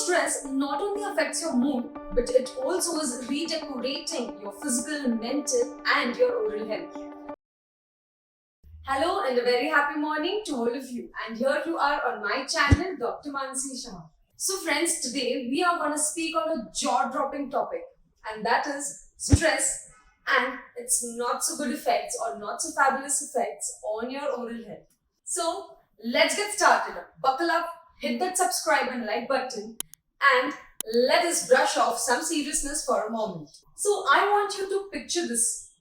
stress not only affects your mood, but it also is redecorating your physical, mental, and your oral health. Hello and a very happy morning to all of you. And here you are on my channel, Dr. MansiShah. So friends, today we are going to speak on a jaw-dropping topic, and that is stress and its not so good effects or not so fabulous effects on your oral health. So let's get started. Buckle up, hit that subscribe and like button, and let us brush off some seriousness for a moment. So I want you to picture this.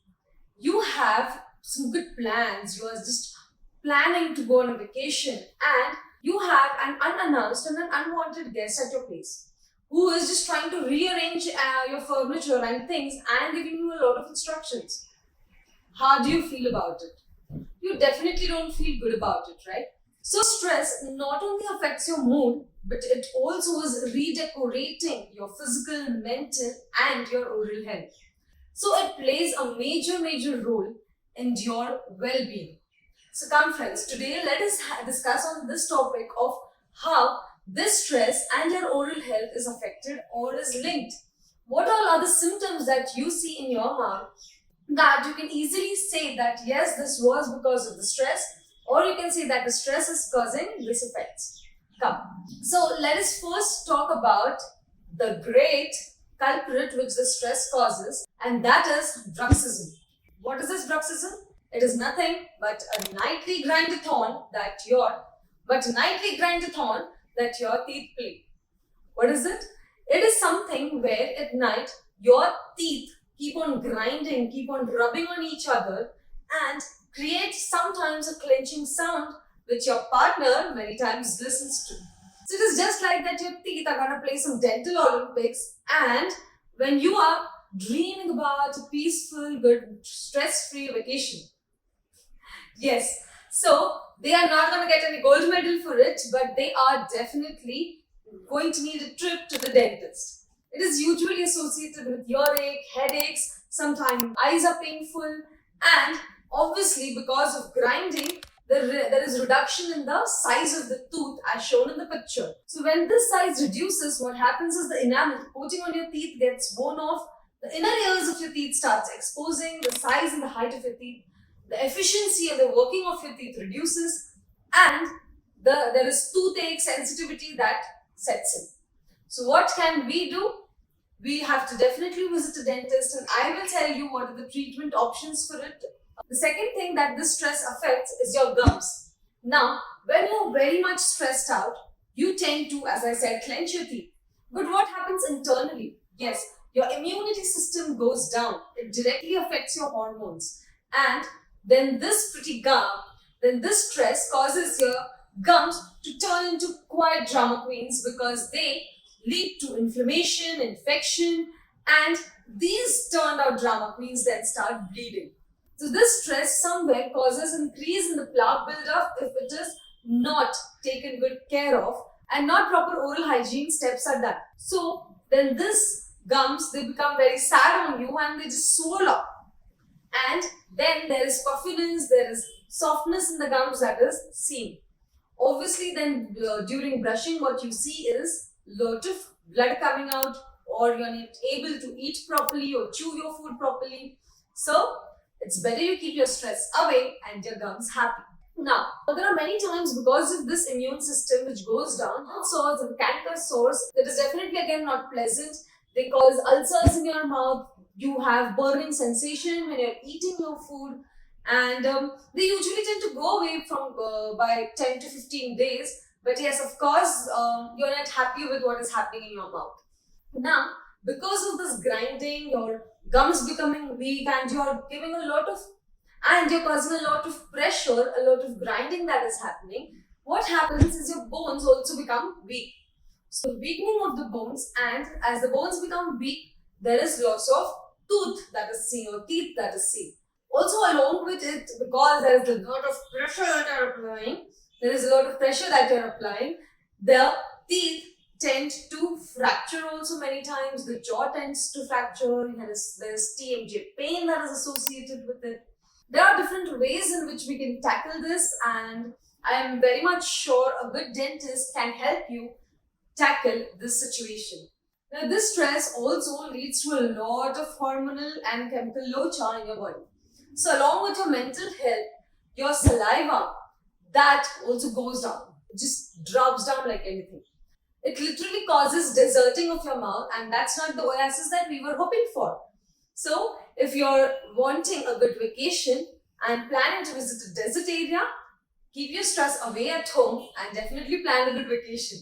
You have some good plans, you are just planning to go on a vacation, and you have an unannounced and an unwanted guest at your place who is just trying to rearrange your furniture and things and giving you a lot of instructions. How do you feel about it? You definitely don't feel good about it, right? So stress not only affects your mood, but it also is redecorating your physical, mental, and your oral health. So it plays a major role in your well-being. So come friends, today let us discuss on this topic of how this stress and your oral health is affected or is linked. What all are the symptoms that you see in your mouth that you can easily say that yes, this was because of the stress, or you can say that the stress is causing this effects. Come. So let us first talk about the great culprit which the stress causes, and that is bruxism. What is this bruxism? It is nothing but a nightly grind-a-thon that your teeth play. What is it? It is something where at night your teeth keep on grinding, keep on rubbing on each other, and create sometimes a clenching sound which your partner many times listens to. So it is just like that your teeth are going to play some dental Olympics, and when you are dreaming about a peaceful, good, stress-free vacation. Yes, so they are not going to get any gold medal for it, but they are definitely going to need a trip to the dentist. It is usually associated with earache, headaches, sometimes eyes are painful, and obviously because of grinding, there is reduction in the size of the tooth as shown in the picture. So when this size reduces, what happens is the enamel coating on your teeth gets worn off, the inner layers of your teeth starts exposing, the size and the height of your teeth, the efficiency and the working of your teeth reduces, and there is toothache sensitivity that sets in. So what can we do? We have to definitely visit a dentist, and I will tell you what are the treatment options for it. The second thing that this stress affects is your gums. Now, when you're very much stressed out, you tend to, as I said, clench your teeth. But what happens internally? Yes, your immunity system goes down. It directly affects your hormones. And then this stress causes your gums to turn into quite drama queens because they lead to inflammation, infection, and these turned out drama queens then start bleeding. So this stress somewhere causes increase in the plaque buildup if it is not taken good care of and not proper oral hygiene steps are done. So then this gums, they become very sad on you and they just swell up. And then there is puffiness, there is softness in the gums that is seen. Obviously then during brushing what you see is lot of blood coming out, or you're not able to eat properly or chew your food properly. So it's better you keep your stress away and your gums happy. Now, there are many times because of this immune system which goes down, sores and canker sores, that is definitely again not pleasant. They cause ulcers in your mouth, you have burning sensation when you're eating your food, and they usually tend to go away from by 10 to 15 days. But yes, of course, you're not happy with what is happening in your mouth. Now, because of this grinding, your gums becoming weak and you're causing a lot of pressure, a lot of grinding that is happening, what happens is your bones also become weak. So weakening of the bones, and as the bones become weak, there is loss of tooth that is seen or teeth that is seen. Also along with it, because there is a lot of pressure that you're applying, the teeth tend to fracture also many times, the jaw tends to fracture, there's TMJ pain that is associated with it. There are different ways in which we can tackle this, and I am very much sure a good dentist can help you tackle this situation. Now, this stress also leads to a lot of hormonal and chemical locha in your body. So, along with your mental health, your saliva that also goes down, it just drops down like anything. It literally causes deserting of your mouth, and that's not the oasis that we were hoping for. So, if you're wanting a good vacation and planning to visit a desert area, keep your stress away at home and definitely plan a good vacation.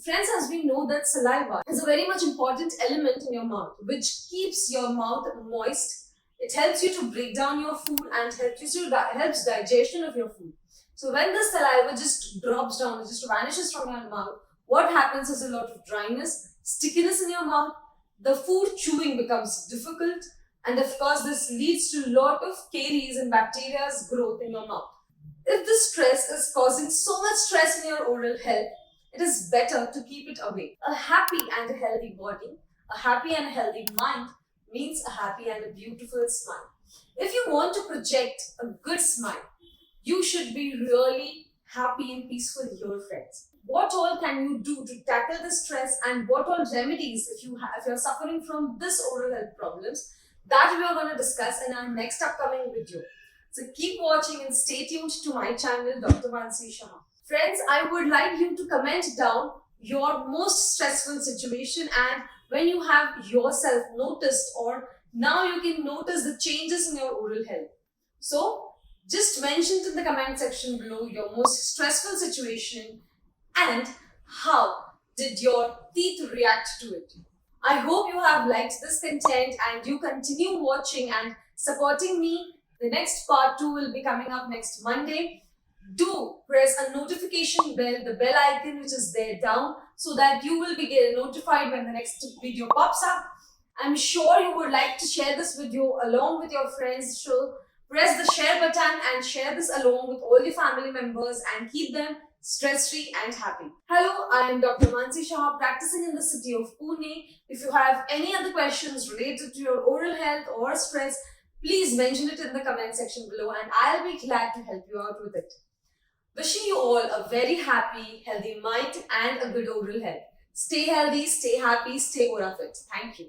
Friends, as we know that saliva is a very much important element in your mouth, which keeps your mouth moist. It helps you to break down your food and helps digestion of your food. So when the saliva just drops down, it just vanishes from your mouth, what happens is a lot of dryness, stickiness in your mouth. The food chewing becomes difficult, and of course, this leads to a lot of caries and bacteria's growth in your mouth. If the stress is causing so much stress in your oral health, it is better to keep it away. A happy and a healthy body, a happy and healthy mind means a happy and a beautiful smile. If you want to project a good smile, you should be really happy and peaceful here, friends. What all can you do to tackle the stress, and what all remedies if you're suffering from this oral health problems, that we are going to discuss in our next upcoming video. So keep watching and stay tuned to my channel, Dr. MansiShah. Friends, I would like you to comment down your most stressful situation, and when you have yourself noticed, or now you can notice the changes in your oral health. So just mention in the comment section below your most stressful situation and how did your teeth react to it. I hope you have liked this content and you continue watching and supporting me. The next part 2 will be coming up next Monday. Do press a notification bell, the bell icon which is there down, so that you will be getting notified when the next video pops up. I'm sure you would like to share this video along with your friends. So press the share button and share this along with all your family members and keep them stress-free and happy. Hello, I am Dr. MansiShah, practicing in the city of Pune. If you have any other questions related to your oral health or stress, please mention it in the comment section below and I'll be glad to help you out with it. Wishing you all a very happy, healthy mind and a good oral health. Stay healthy, stay happy, stay Orafit. Thank you.